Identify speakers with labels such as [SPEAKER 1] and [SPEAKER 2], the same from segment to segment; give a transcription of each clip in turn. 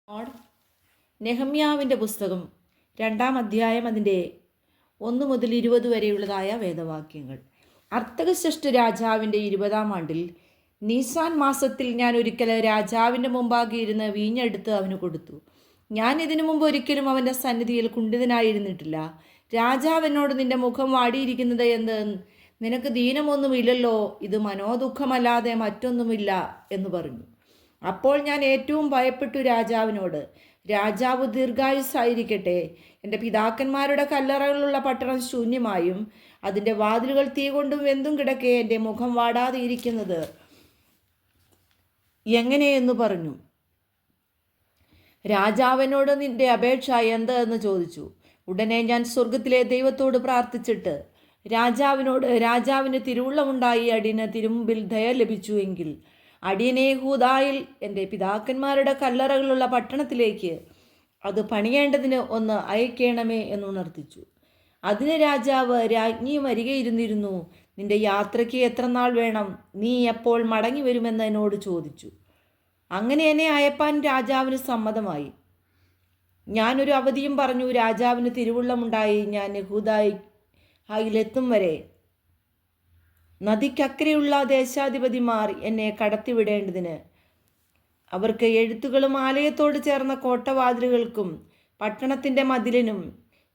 [SPEAKER 1] Odd നെഹമ്യാവിൻ്റെ പുസ്തകം 2-ാം അധ്യായം അതിൻ്റെ 1 മുതൽ 20 വരെയുള്ളതായ വേദവാക്യങ്ങൾ. അർത്തകശ്രേഷ്ഠ രാജാവിൻ്റെ 20-ാം ആണ്ടിൽ നീസാൻ മാസത്തിൽ ഞാൻ ഒരിക്കൽ രാജാവിൻ്റെ മുമ്പാകെ ഇരുന്ന് വീഞ്ഞെടുത്ത് അവന് കൊടുത്തു. ഞാൻ ഇതിനു മുമ്പ് ഒരിക്കലും അവൻ്റെ സന്നിധിയിൽ കുണ്ഠിതനായിരുന്നിട്ടില്ല. രാജാവ് എന്നോട്, നിന്റെ മുഖം വാടിയിരിക്കുന്നത് എന്ത്? നിനക്ക് ദീനമൊന്നുമില്ലല്ലോ, ഇത് മനോദുഃഖമല്ലാതെ മറ്റൊന്നുമില്ല എന്ന് പറഞ്ഞു. അപ്പോൾ ഞാൻ ഏറ്റവും ഭയപ്പെട്ടു രാജാവിനോട്, രാജാവ് ദീർഘായുസ്സായിരിക്കട്ടെ. എൻ്റെ പിതാക്കന്മാരുടെ കല്ലറകളുള്ള പട്ടണം ശൂന്യമായും അതിൻ്റെ വാതിലുകൾ തീ കൊണ്ടും വെന്തും കിടക്കെ എൻ്റെ മുഖം വാടാതെ ഇരിക്കുന്നത് എങ്ങനെയെന്ന് പറഞ്ഞു. രാജാവിനോട്, നിന്റെ അപേക്ഷ എന്ത് എന്ന് ചോദിച്ചു. ഉടനെ ഞാൻ സ്വർഗത്തിലെ ദൈവത്തോട് പ്രാർത്ഥിച്ചിട്ട് രാജാവിന് തിരുവുള്ളമുണ്ടായി അടിയന് തിരുമുമ്പിൽ ദയ ലഭിച്ചു എങ്കിൽ അടിയനെ യഹൂദായിൽ എൻ്റെ പിതാക്കന്മാരുടെ കല്ലറകളുള്ള പട്ടണത്തിലേക്ക് അത് പണിയേണ്ടതിന് ഒന്ന് അയക്കണമേ എന്നുണർത്തിച്ചു. അതിന് രാജാവ്, രാജ്ഞി വരികയിരുന്നിരുന്നു, നിന്റെ യാത്രയ്ക്ക് എത്ര നാൾ വേണം? നീ എപ്പോൾ മടങ്ങി വരുമെന്ന് എന്നോട് ചോദിച്ചു. അങ്ങനെ എന്നെ അയപ്പാൻ രാജാവിന് സമ്മതമായി. ഞാനൊരു അവധിയും പറഞ്ഞു. രാജാവിന് തിരുവുള്ളമുണ്ടായി ഞാൻ യഹൂദായിലെത്തും വരെ നദിക്കക്കരെയുള്ള ദേശാധിപതിമാർ എന്നെ കടത്തിവിടേണ്ടതിന് അവർക്ക് എഴുത്തുകളും ആലയത്തോട് ചേർന്ന കോട്ടവാതിലുകൾക്കും പട്ടണത്തിൻ്റെ മതിലിനും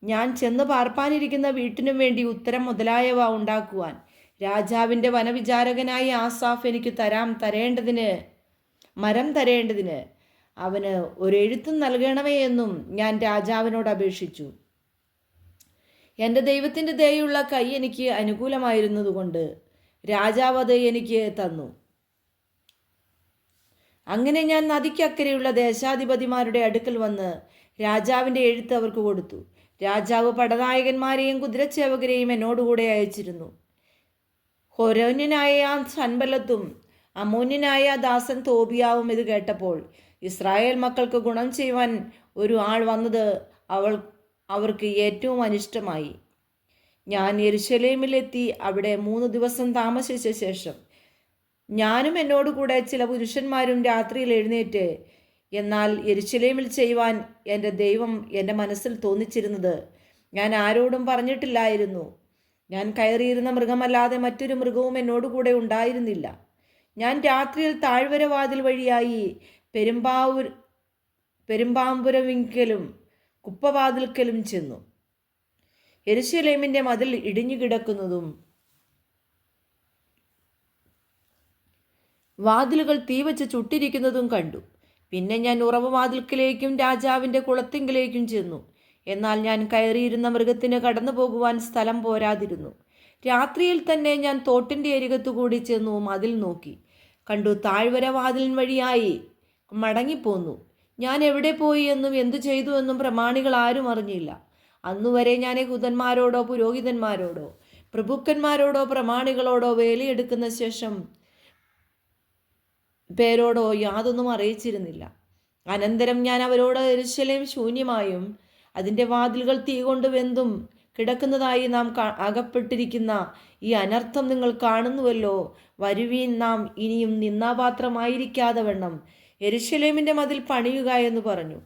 [SPEAKER 1] ഞാൻ ചെന്ന് പാർപ്പാനിരിക്കുന്ന വീട്ടിനും വേണ്ടി ഉത്തരം മുതലായവ ഉണ്ടാക്കുവാൻ രാജാവിൻ്റെ വനവിചാരകനായ ആസാഫ് എനിക്ക് മരം തരേണ്ടതിന് അവന് ഒരു എഴുത്തും നൽകണമേ എന്നും ഞാൻ രാജാവിനോട് അപേക്ഷിച്ചു. എൻ്റെ ദൈവത്തിൻ്റെ ദയുള്ള കൈ എനിക്ക് അനുകൂലമായിരുന്നതുകൊണ്ട് രാജാവ് അത് എനിക്ക് തന്നു. അങ്ങനെ ഞാൻ നദിക്കക്കരെയുള്ള ദേശാധിപതിമാരുടെ അടുക്കൽ വന്ന് രാജാവിൻ്റെ എഴുത്ത് അവർക്ക് കൊടുത്തു. രാജാവ് പടനായകന്മാരെയും കുതിരച്ചേവകരെയും എന്നോടുകൂടെ അയച്ചിരുന്നു. ഹോരോന്യനായ സൻബല്ലത്തും അമ്മോന്യനായ ദാസൻ തോബിയാവും ഇത് കേട്ടപ്പോൾ, ഇസ്രായേൽ മക്കൾക്ക് ഗുണം ചെയ്യുവാൻ ഒരു ആൾ വന്നത് അവർക്ക് ഏറ്റവും അനിഷ്ടമായി. ഞാൻ യെരുശലേമിലെത്തി അവിടെ 3 ദിവസം താമസിച്ച ശേഷം ഞാനും എന്നോടുകൂടെ ചില പുരുഷന്മാരും രാത്രിയിൽ എഴുന്നേറ്റ്, എന്നാൽ യെരുശലേമിൽ ചെയ്യുവാൻ എൻ്റെ ദൈവം എൻ്റെ മനസ്സിൽ തോന്നിച്ചിരുന്നത് ഞാൻ ആരോടും പറഞ്ഞിട്ടില്ലായിരുന്നു. ഞാൻ കയറിയിരുന്ന മൃഗമല്ലാതെ മറ്റൊരു മൃഗവും എന്നോടുകൂടെ ഉണ്ടായിരുന്നില്ല. ഞാൻ രാത്രിയിൽ താഴ്വര വാതിൽ വഴിയായി പെരുമ്പാമ്പുരവിങ്കലും കുപ്പവാതിൽക്കലും ചെന്നു. യെരുശലേമിൻ്റെ മതിൽ ഇടിഞ്ഞു കിടക്കുന്നതും വാതിലുകൾ തീവച്ച് ചുട്ടിരിക്കുന്നതും കണ്ടു. പിന്നെ ഞാൻ ഉറവുവാതിൽക്കലേക്കും രാജാവിൻ്റെ കുളത്തിങ്കിലേക്കും ചെന്നു. എന്നാൽ ഞാൻ കയറിയിരുന്ന മൃഗത്തിന് കടന്നു പോകുവാൻ സ്ഥലം പോരാതിരുന്നു. രാത്രിയിൽ തന്നെ ഞാൻ തോട്ടിൻ്റെ അരികത്തുകൂടി ചെന്നു മതിൽ നോക്കി കണ്ടു. താഴ്വര വാതിലിൻ വഴിയായി മടങ്ങിപ്പോന്നു. ഞാൻ എവിടെ പോയി എന്നും എന്തു ചെയ്തു എന്നും പ്രമാണികൾ ആരും അറിഞ്ഞില്ല. അന്നുവരെ ഞാൻ യഹൂദന്മാരോടോ പുരോഹിതന്മാരോടോ പ്രഭുക്കന്മാരോടോ പ്രമാണികളോടോ വേലയെടുക്കുന്ന ശേഷം പേരോടോ യാതൊന്നും അറിയിച്ചിരുന്നില്ല. അനന്തരം ഞാൻ അവരോട്, യെരുശലേം ശൂന്യമായും അതിൻ്റെ വാതിലുകൾ തീ കൊണ്ട് വെന്തും കിടക്കുന്നതായി നാം അകപ്പെട്ടിരിക്കുന്ന ഈ അനർത്ഥം നിങ്ങൾ കാണുന്നുവല്ലോ. വരുവീൻ, നാം ഇനിയും നിന്ദാപാത്രമായിരിക്കാതെ വണ്ണം യെരുശലേമിൻ്റെ മതിൽ പണിയുക എന്ന് പറഞ്ഞു.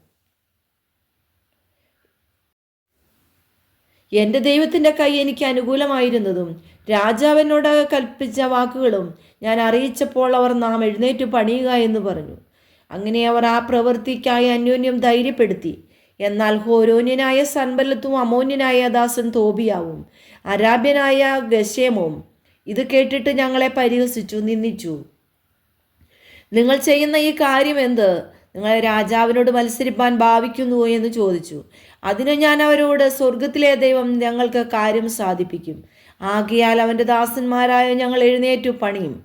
[SPEAKER 1] എൻ്റെ ദൈവത്തിൻ്റെ കൈ എനിക്ക് അനുകൂലമായിരുന്നതും രാജാവിനോട് കൽപ്പിച്ച വാക്കുകളും ഞാൻ അറിയിച്ചപ്പോൾ അവർ, നാം എഴുന്നേറ്റ് പണിയുക എന്ന് പറഞ്ഞു. അങ്ങനെ അവർ ആ പ്രവൃത്തിക്കായി അന്യോന്യം ധൈര്യപ്പെടുത്തി. എന്നാൽ ഹോരോന്യനായ സൻബല്ലത്തും അമ്മോന്യനായ ദാസൻ തോബിയാവും അരാബ്യനായ ഗശേമും ഇത് കേട്ടിട്ട് ഞങ്ങളെ പരിഹസിച്ചു, നിന്ദിച്ചു. നിങ്ങൾ ചെയ്യുന്ന ഈ കാര്യം എന്ത്? നിങ്ങൾ രാജാവിനോട് മത്സരിപ്പാൻ ഭാവിക്കുന്നുവോ എന്ന് ചോദിച്ചു. അതിന് ഞാൻ അവരോട്, സ്വർഗത്തിലെ ദൈവം ഞങ്ങൾക്ക് കാര്യം സാധിപ്പിക്കും. ആകയാൽ അവൻ്റെ ദാസന്മാരായ ഞങ്ങൾ എഴുന്നേറ്റു പണിയും.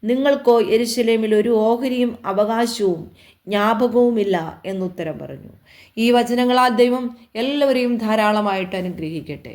[SPEAKER 1] നിങ്ങൾക്കോ യെരുശലേമിൽ ഒരു ഓഹരിയും അവകാശവും ജ്ഞാപകവുമില്ല എന്നുത്തരം പറഞ്ഞു. ഈ വചനങ്ങളാൽ ദൈവം എല്ലാവരെയും ധാരാളമായിട്ട് അനുഗ്രഹിക്കട്ടെ.